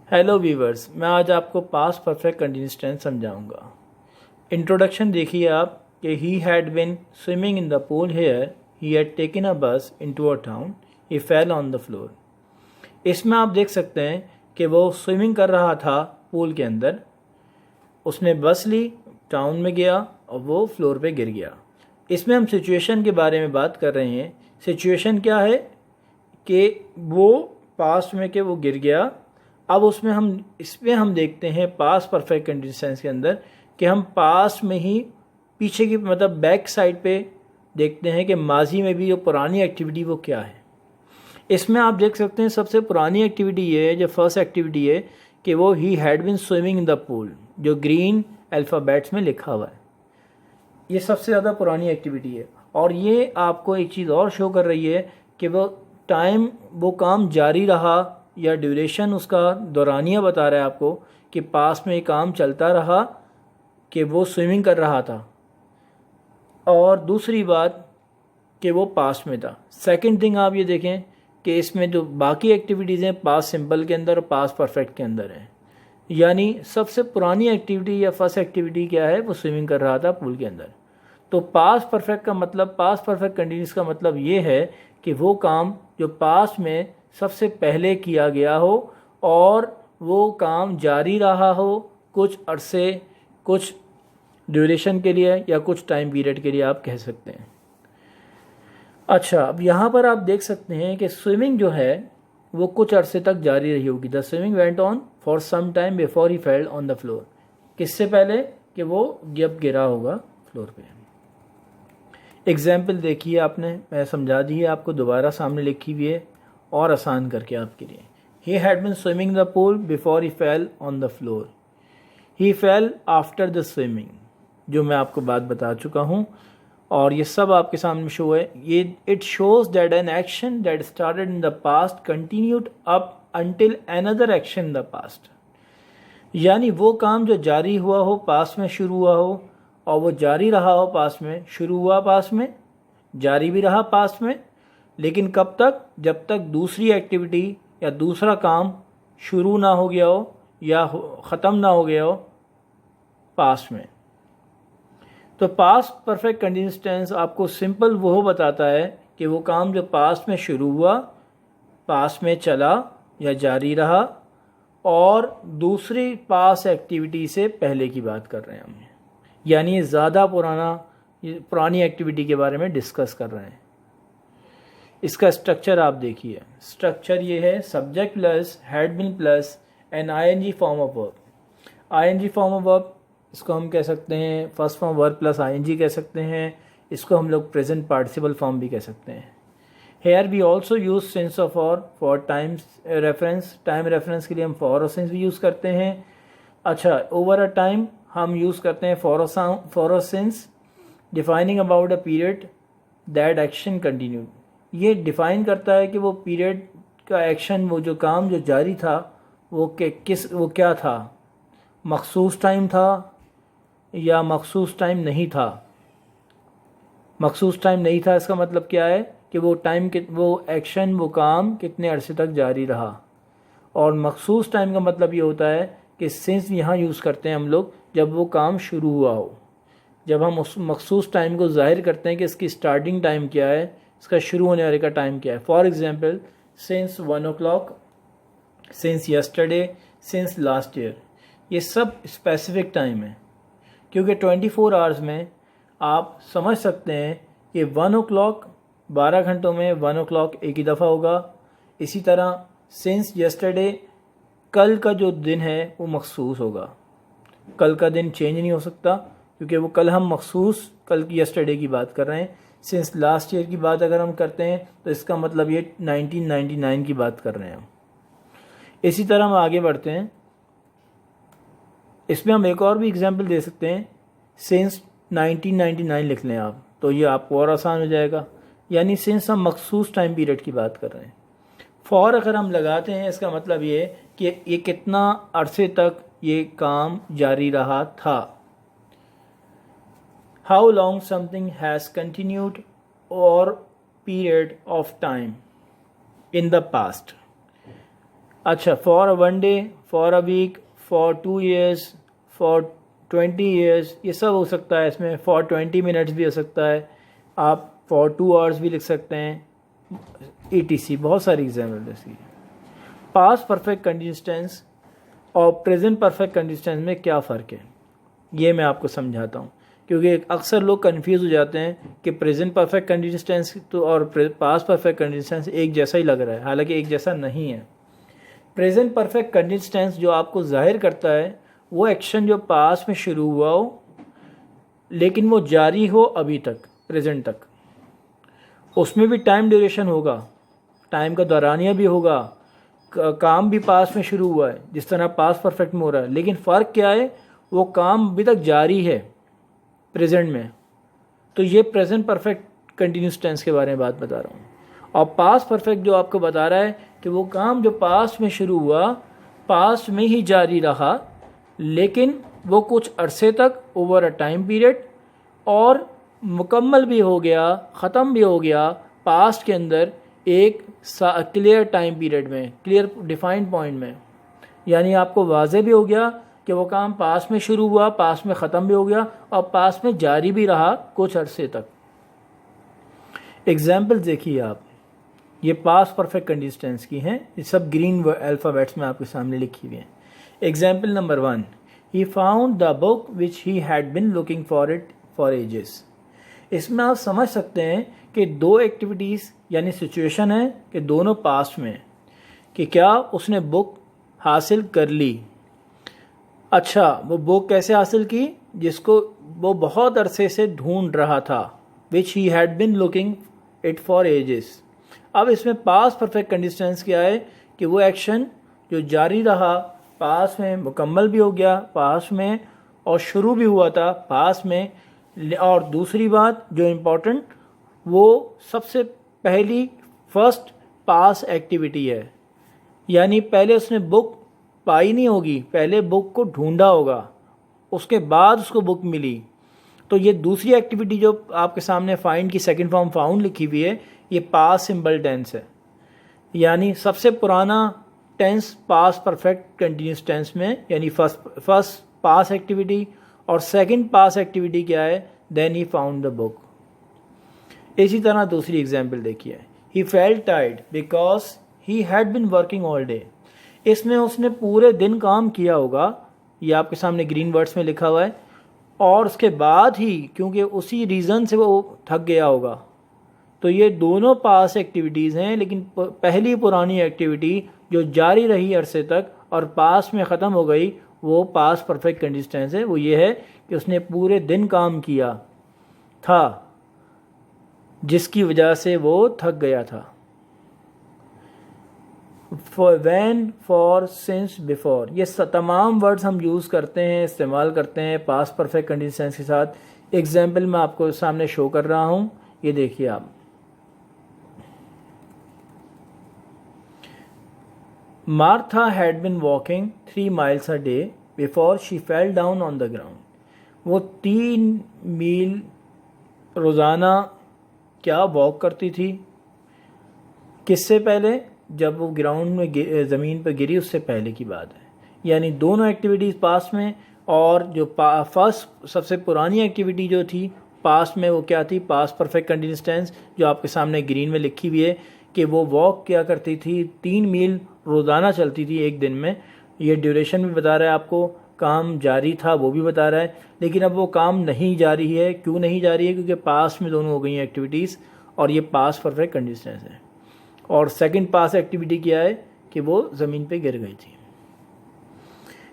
Hello viewers, मैं आज आपको पास्ट परफेक्ट कंटिन्यूस टेंस समझाऊंगा। इंट्रोडक्शन देखिए आप कि he had been swimming in the pool here, he had taken a bus into a town, he fell on the floor. इसमें आप देख सकते हैं कि वो स्विमिंग कर रहा था पूल के अंदर, उसने बस ली, टाउन में गया और वो फ्लोर पे गिर गया। इसमें हम सिचुएशन के बारे में बात कर रहे हैं। सिचुएशन क्या है कि वो पास्ट में कि वो गिर गया। अब इसमें हम देखते हैं पास्ट परफेक्ट कंटिन्यूस टेंस के अंदर कि हम पास्ट में ही पीछे की मतलब बैक साइड पे देखते हैं कि माजी में भी जो पुरानी एक्टिविटी वो क्या है। इसमें आप देख सकते हैं सबसे पुरानी एक्टिविटी ये है, जो फर्स्ट एक्टिविटी है कि वो ही had been swimming in the pool, जो ग्रीन अल्फ़ाबेट्स में लिखा हुआ है। ये सबसे ज़्यादा पुरानी एक्टिविटी है और ये आपको एक चीज़ और शो कर रही है कि वो काम जारी रहा या ड्यूरेशन उसका दौरानिया बता रहा है आपको कि पास में काम चलता रहा कि वो स्विमिंग कर रहा था। और दूसरी बात कि वो पास्ट में था। सेकंड थिंग आप ये देखें कि इसमें जो बाकी एक्टिविटीज़ हैं पास्ट सिंपल के अंदर और पास्ट परफेक्ट के अंदर हैं। यानी सबसे पुरानी एक्टिविटी या फर्स्ट एक्टिविटी क्या है, वो स्विमिंग कर रहा था पूल के अंदर। तो पास्ट परफेक्ट का मतलब, पास्ट परफेक्ट कंटिन्यूस का मतलब ये है कि वो काम जो पास्ट में सबसे पहले किया गया हो और वो काम जारी रहा हो कुछ अरसे, कुछ ड्यूरेशन के लिए या कुछ टाइम पीरियड के लिए आप कह सकते हैं। अच्छा, अब यहाँ पर आप देख सकते हैं कि स्विमिंग जो है वो कुछ अरसे तक जारी रही होगी। The swimming went on for some time before he fell on the floor. किससे पहले कि वो जब गिरा होगा फ्लोर पे। एग्जाम्पल देखिए आपने, मैं समझा दी है आपको, दोबारा सामने लिखी हुई है और आसान करके आपके लिए। ही had been swimming the pool before he fell on the floor. He fail after the swimming, जो मैं आपको बात बता चुका हूँ और ये सब आपके सामने शो है। ये it shows that an action that started in the past continued up until another action in the past. यानी वो काम जो जारी हुआ हो, पास्ट में शुरू हुआ हो और वो जारी रहा हो पास्ट में, शुरू हुआ पास्ट में, जारी भी रहा पास्ट में, लेकिन कब तक? जब तक दूसरी एक्टिविटी या दूसरा काम शुरू ना हो गया हो या ख़त्म ना हो गया हो पास्ट में। तो पास्ट परफेक्ट कंटिन्यूस टेंस आपको सिंपल वो बताता है कि वो काम जो पास्ट में शुरू हुआ, पास्ट में चला या जारी रहा और दूसरी पास्ट एक्टिविटी से पहले की बात कर रहे हैं हम। यानी ये ज़्यादा पुरानी एक्टिविटी के बारे में डिस्कस कर रहे हैं। इसका स्ट्रक्चर आप देखिए। स्ट्रक्चर ये है, subject plus had been plus an ING form of verb. ING form of verb, इसको हम कह सकते हैं first form verb plus ING कह सकते हैं। इसको हम लोग प्रेजेंट पार्टिसिपल फॉर्म भी कह सकते हैं। Here we also use since of for time reference. Time reference के लिए हम फॉर और सिंस भी यूज़ करते हैं। अच्छा, ओवर अ टाइम हम यूज़ करते हैं फॉर और since, defining about a period that action continued. ये डिफ़ाइन करता है कि वो पीरियड का एक्शन, वो जो काम जो जारी था वो क्या था, मखसूस टाइम था या मखसूस टाइम नहीं था। मखसूस टाइम नहीं था इसका मतलब क्या है कि वो एक्शन, वो काम कितने अरसे तक जारी रहा। और मखसूस टाइम का मतलब ये होता है कि सिंस यहाँ यूज़ करते हैं हम लोग जब वो काम शुरू हुआ हो। जब हम उस मखसूस टाइम को जाहिर करते हैं कि इसकी स्टार्टिंग टाइम क्या है, इसका शुरू होने वाले का टाइम क्या है। For example, since 1 o'clock, since yesterday, since last year. ये सब स्पेसिफिक टाइम है क्योंकि 24 आवर्स में आप समझ सकते हैं कि 1 o'clock 12 घंटों में 1 o'clock एक ही दफ़ा होगा। इसी तरह सिंस यस्टरडे, कल का जो दिन है वो मखसूस होगा। कल का दिन चेंज नहीं हो सकता क्योंकि वो कल हम मखसूस कल की यस्टरडे की बात कर रहे हैं। सिंस लास्ट ईयर की बात अगर हम करते हैं तो इसका मतलब ये 1999 की बात कर रहे हैं हम। इसी तरह हम आगे बढ़ते हैं। इसमें हम एक और भी एग्जांपल दे सकते हैं। सिंस 1999 लिख लें आप तो ये आपको और आसान हो जाएगा। यानी सिंस हम मखसूस टाइम पीरियड की बात कर रहे हैं। फॉर अगर हम लगाते हैं इसका मतलब ये कि ये कितना अरसे तक ये काम जारी रहा था। How long something has continued और period of time in the past. अच्छा, for one day, for a week, for 2 years, for 20 years, ये सब हो सकता है इसमें। फॉर 20 minutes भी हो सकता है, आप फॉर 2 hours भी लिख सकते हैं, ETC। बहुत सारी एग्जाम्पल इसकी। पास्ट परफेक्ट कंटीन्यूअस टेंस और प्रेजेंट परफेक्ट कंटीन्यूअस टेंस में क्या फ़र्क है, ये मैं आपको समझाता हूँ, क्योंकि अक्सर लोग कंफ्यूज हो जाते हैं कि प्रेजेंट परफेक्ट कंटीन्यूअस टेंस तो और पास्ट परफेक्ट कंटीन्यूअस टेंस एक जैसा ही लग रहा है, हालांकि एक जैसा नहीं है। प्रेजेंट परफेक्ट कंटीन्यूअस टेंस जो आपको जाहिर करता है वो एक्शन जो पास्ट में शुरू हुआ हो लेकिन वो जारी हो अभी तक, प्रेजेंट तक। उसमें भी टाइम ड्यूरेशन होगा, टाइम का दौरानिया भी होगा, काम भी पास्ट में शुरू हुआ है जिस तरह पास्ट परफेक्ट में हो रहा है, लेकिन फ़र्क क्या है, वो काम अभी तक जारी है प्रेजेंट में। तो ये प्रेजेंट परफेक्ट कंटीन्यूअस टेंस के बारे में बात बता रहा हूँ। और पास्ट परफेक्ट जो आपको बता रहा है कि वो काम जो पास्ट में शुरू हुआ पास्ट में ही जारी रहा, लेकिन वो कुछ अरसे तक, ओवर अ टाइम पीरियड, और मुकम्मल भी हो गया, ख़त्म भी हो गया पास्ट के अंदर एक क्लियर टाइम पीरियड में, क्लियर डिफाइंड पॉइंट में। यानी आपको वाज़े भी हो गया कि वो काम पास्ट में शुरू हुआ, पास्ट में ख़त्म भी हो गया और पास्ट में जारी भी रहा कुछ अरसे तक। एग्जाम्पल देखिए आप, ये पास्ट परफेक्ट कंटीन्यूअस टेंस की हैं, ये सब ग्रीन अल्फ़ाबेट्स में आपके सामने लिखी हुई हैं। Example number 1, he found the book which he had been looking for it for edges. इसमें आप समझ सकते हैं कि दो एक्टिविटीज़ यानी सिचुएशन है कि दोनों पास्ट में, कि क्या उसने बुक हासिल कर ली। अच्छा, वो बुक कैसे हासिल की, जिसको वो बहुत अरसे से ढूंढ रहा था, which he had been looking it for ages. अब इसमें पास्ट परफेक्ट कंटीन्यूअस टेंस क्या है कि वो एक्शन जो जारी रहा पास्ट में, मुकम्मल भी हो गया पास्ट में, और शुरू भी हुआ था पास्ट में। और दूसरी बात जो इम्पोर्टेंट, वो सबसे पहली फर्स्ट पास एक्टिविटी है, यानी पहले उसने बुक पाई नहीं होगी, पहले बुक को ढूंढा होगा, उसके बाद उसको बुक मिली। तो ये दूसरी एक्टिविटी जो आपके सामने फाइंड की सेकंड फॉर्म फाउंड लिखी हुई है, ये पास सिंबल टेंस है, यानी सबसे पुराना tense past perfect continuous tense में, यानी फर्स्ट पास एक्टिविटी और सेकंड पास एक्टिविटी क्या है, then he found the book. इसी तरह दूसरी एग्जाम्पल देखिए, he felt tired because he had been working all day. इसमें उसने पूरे दिन काम किया होगा, ये आपके सामने ग्रीन वर्ड्स में लिखा हुआ है, और उसके बाद ही क्योंकि उसी रीज़न से वो थक गया होगा। तो ये दोनों पास एक्टिविटीज़ हैं, लेकिन पहली पुरानी एक्टिविटी जो जारी रही अरसे तक और पास में ख़त्म हो गई, वो पास परफेक्ट कंटीन्यूअस टेंस है। वो ये है कि उसने पूरे दिन काम किया था जिसकी वजह से वो थक गया था। For, when, for, since, before, ये तमाम वर्ड्स हम यूज़ करते हैं, इस्तेमाल करते हैं पास्ट परफेक्ट कंटीन्यूअस टेंस के साथ। एग्जाम्पल मैं आपको सामने शो कर रहा हूँ, ये देखिए आप। Martha had been walking 3 miles a day before she fell down on the ground. वो 3 मील रोज़ाना क्या वॉक करती थी, किससे पहले, जब वो ग्राउंड में ज़मीन पर गिरी उससे पहले की बात है। यानी दोनों एक्टिविटीज़ पास्ट में, और जो फर्स्ट सबसे पुरानी एक्टिविटी जो थी पास्ट में, वो क्या थी, पास्ट परफेक्ट कंटीन्यूअस टेंस, जो आपके सामने ग्रीन में लिखी हुई है कि वो वॉक क्या करती थी, 3 मील रोज़ाना चलती थी एक दिन में। ये ड्यूरेशन भी बता रहा है आपको, काम जारी था वो भी बता रहा है, लेकिन अब वो काम नहीं जारी है। क्यों नहीं जारी है, क्योंकि पास्ट में दोनों हो गई हैं एक्टिविटीज़, और ये पास्ट परफेक्ट कंटीन्यूअस टेंस है। और सेकंड पास्ट एक्टिविटी क्या है कि वो ज़मीन पे गिर गई थी।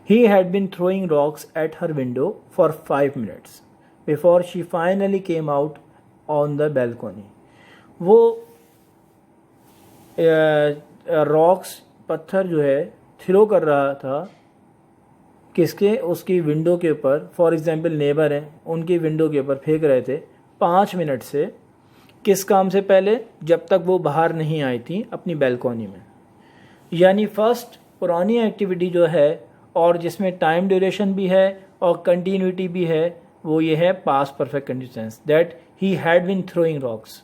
ही had been throwing rocks at her window for 5 minutes before she finally came out on the balcony. वो रॉक्स, पत्थर जो है थ्रो कर रहा था किसके, उसकी विंडो के ऊपर। फॉर एग्जांपल नेबर हैं, उनकी विंडो के ऊपर फेंक रहे थे 5 मिनट से। किस काम से पहले, जब तक वो बाहर नहीं आई थी अपनी बैल्कोनी में। यानी फर्स्ट पुरानी एक्टिविटी जो है और जिसमें टाइम ड्यूरेशन भी है और कंटिन्यूटी भी है, वो ये है past perfect continuous tense, that he had been throwing rocks.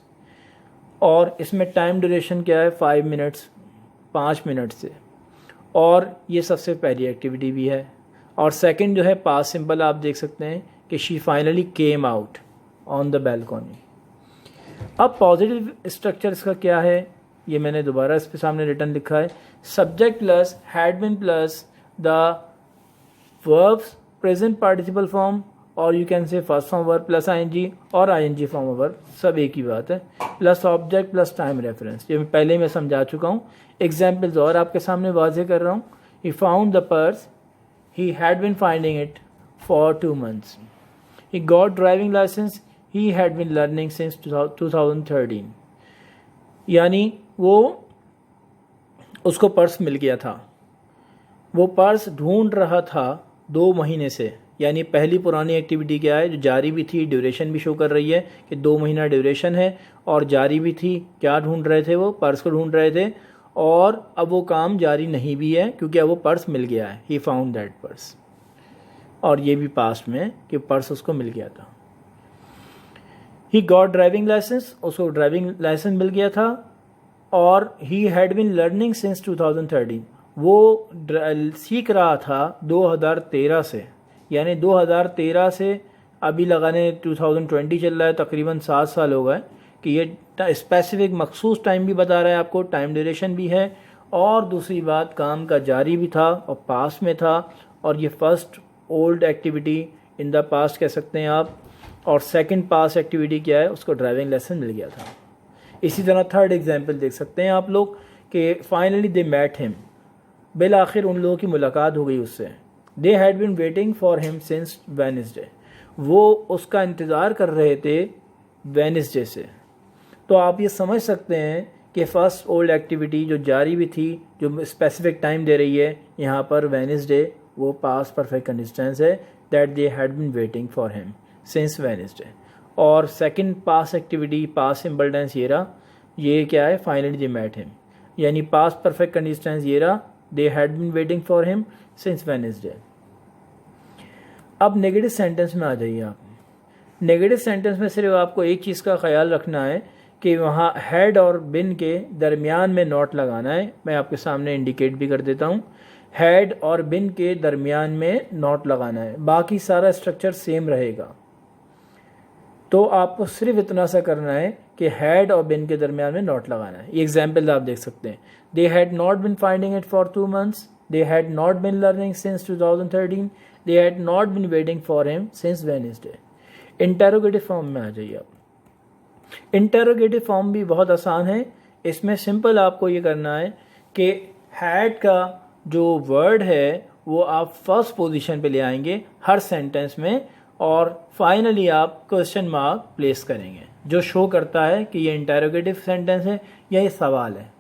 और इसमें टाइम ड्यूरेशन क्या है, 5 मिनट्स, 5 मिनट से। और ये सबसे पहली एक्टिविटी भी है। और सेकंड जो है पास्ट सिंपल आप देख सकते हैं कि she finally came out on the balcony. अब पॉजिटिव स्ट्रक्चर इसका क्या है, ये मैंने दोबारा इस पे सामने रिटर्न लिखा है, subject plus had been plus the verbs present participle form, और you can say first form verb plus ING और आईएनजी फॉर्म वर्ब, सब एक ही बात है, plus object plus time reference. ये पहले मैं समझा चुका हूँ। एग्जाम्पल्स और आपके सामने वाजे कर रहा हूँ। He found the purse, he had been finding it for 2 months। He got driving licence, he had been learning since 2013। यानी वो उसको पर्स मिल गया था, वो पर्स ढूंढ रहा था 2 महीने से। यानी पहली पुरानी एक्टिविटी क्या है, जो जारी भी थी, ड्यूरेशन भी शो कर रही है कि 2 महीना ड्यूरेशन है, और जारी भी थी। क्या ढूंढ रहे थे, वो पर्स को ढूंढ रहे थे, और अब वो काम जारी नहीं भी है क्योंकि अब वो पर्स मिल गया है। ही फाउंड दैट पर्स, और ये भी पास्ट में कि पर्स उसको मिल गया था। ही गॉट ड्राइविंग लाइसेंस, उसको ड्राइविंग लाइसेंस मिल गया था, और ही हैड बिन लर्निंग सिंस 2013, वो सीख रहा था 2013 से। यानी 2013 से अभी लगाने 2020 चल रहा है, तकरीबन 7 साल हो गए कि ये स्पेसिफिक मखसूस टाइम भी बता रहा है आपको, टाइम ड्यूरेशन भी है, और दूसरी बात काम का जारी भी था और पास में था, और ये first old activity in the past कह सकते हैं आप। और सेकंड पास एक्टिविटी क्या है, उसको ड्राइविंग लेसन मिल गया था। इसी तरह थर्ड एग्जांपल देख सकते हैं आप लोग कि finally they met him, Bill आखिर उन लोगों की मुलाकात हो गई उससे। They had been waiting for him since Wednesday, वो उसका इंतज़ार कर रहे थे वेडनेसडे से। तो आप ये समझ सकते हैं कि फर्स्ट ओल्ड एक्टिविटी जो जारी भी थी, जो स्पेसिफिक टाइम दे रही है यहाँ पर वेडनेसडे, वो पास्ट परफेक्ट कंडीशंस है, that they had been waiting for him since Wednesday. और second past activity past simple tense ये रहा, ये क्या है, फाइनली दे मेट हिम, यानी पास्ट परफेक्ट कंडीशंस ये रहा, they had been waiting for him since Wednesday. अब नेगेटिव सेंटेंस में आ जाइए आप। नेगेटिव सेंटेंस में सिर्फ आपको एक चीज़ का ख्याल रखना है कि वहाँ हैड और बिन के दरमियान में नॉट लगाना है। मैं आपके सामने इंडिकेट भी कर देता हूँ, हैड और बिन के दरमियान में नॉट लगाना है, बाकी सारा स्ट्रक्चर सेम रहेगा। तो आपको सिर्फ इतना सा करना है कि हैड और बिन के दरमियान में नॉट लगाना है। ये एग्जाम्पल आप देख सकते हैं, they had not been finding it for 2 months, they had not been learning since 2013, they had not been waiting for him since Wednesday. Interrogative form में आ जाइए आप। इंटेरोगेटिव फॉर्म भी बहुत आसान है। इसमें सिंपल आपको ये करना है कि हैड का जो वर्ड है वो आप फर्स्ट पोजीशन पे ले आएंगे हर सेंटेंस में, और फाइनली आप क्वेश्चन मार्क प्लेस करेंगे जो शो करता है कि ये इंटेरोगेटिव सेंटेंस है या ये सवाल है।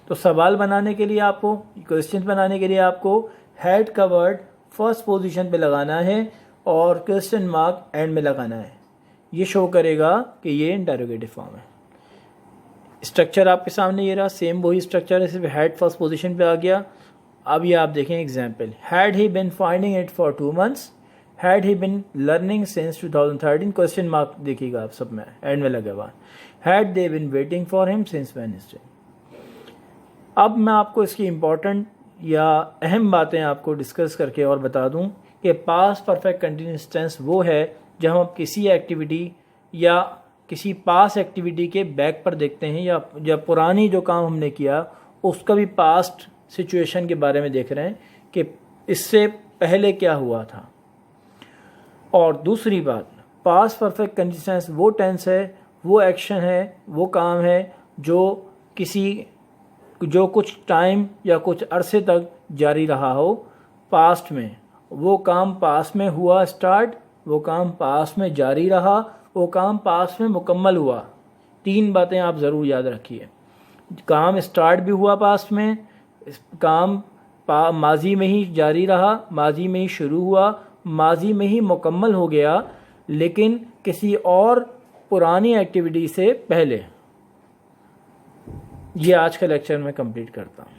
तो सवाल बनाने के लिए आपको, क्वेश्चन बनाने के लिए आपको हैड का वर्ड फर्स्ट पोजीशन पे लगाना है और क्वेश्चन मार्क एंड में लगाना है। ये शो करेगा कि ये इंटेरोगेटिव फॉर्म है। स्ट्रक्चर आपके सामने ये रहा, सेम वही स्ट्रक्चर है, सिर्फ हैड फर्स्ट पोजीशन पे आ गया। अब ये आप देखें example, had he been finding it for 2 months, had he been learning since 2013, question mark देखिएगा आप सब में एंड में लगे हुआ, had they been waiting for him since Wednesday. अब मैं आपको इसकी इम्पॉर्टेंट या अहम बातें आपको डिस्कस करके और बता दूं कि पास्ट परफेक्ट कंटिन्यूअस टेंस वो है जब हम किसी एक्टिविटी या किसी पास एक्टिविटी के बैक पर देखते हैं, या जब पुरानी जो काम हमने किया उसका भी पास्ट सिचुएशन के बारे में देख रहे हैं कि इससे पहले क्या हुआ था। और दूसरी बात, पास्ट परफेक्ट कंटिन्यूअस वो टेंस है, वो एक्शन है, वो काम है जो कुछ टाइम या कुछ अरसे तक जारी रहा हो पास्ट में। वो काम पास्ट में हुआ स्टार्ट, वो काम पास्ट में जारी रहा, वो काम पास्ट में मुकम्मल हुआ। 3 बातें आप ज़रूर याद रखिए, काम स्टार्ट भी हुआ पास्ट में, काम माजी में ही जारी रहा, माजी में ही शुरू हुआ, माजी में ही मुकम्मल हो गया, लेकिन किसी और पुरानी एक्टिविटी से पहले। ये आज का लेक्चर मैं कंप्लीट करता हूँ।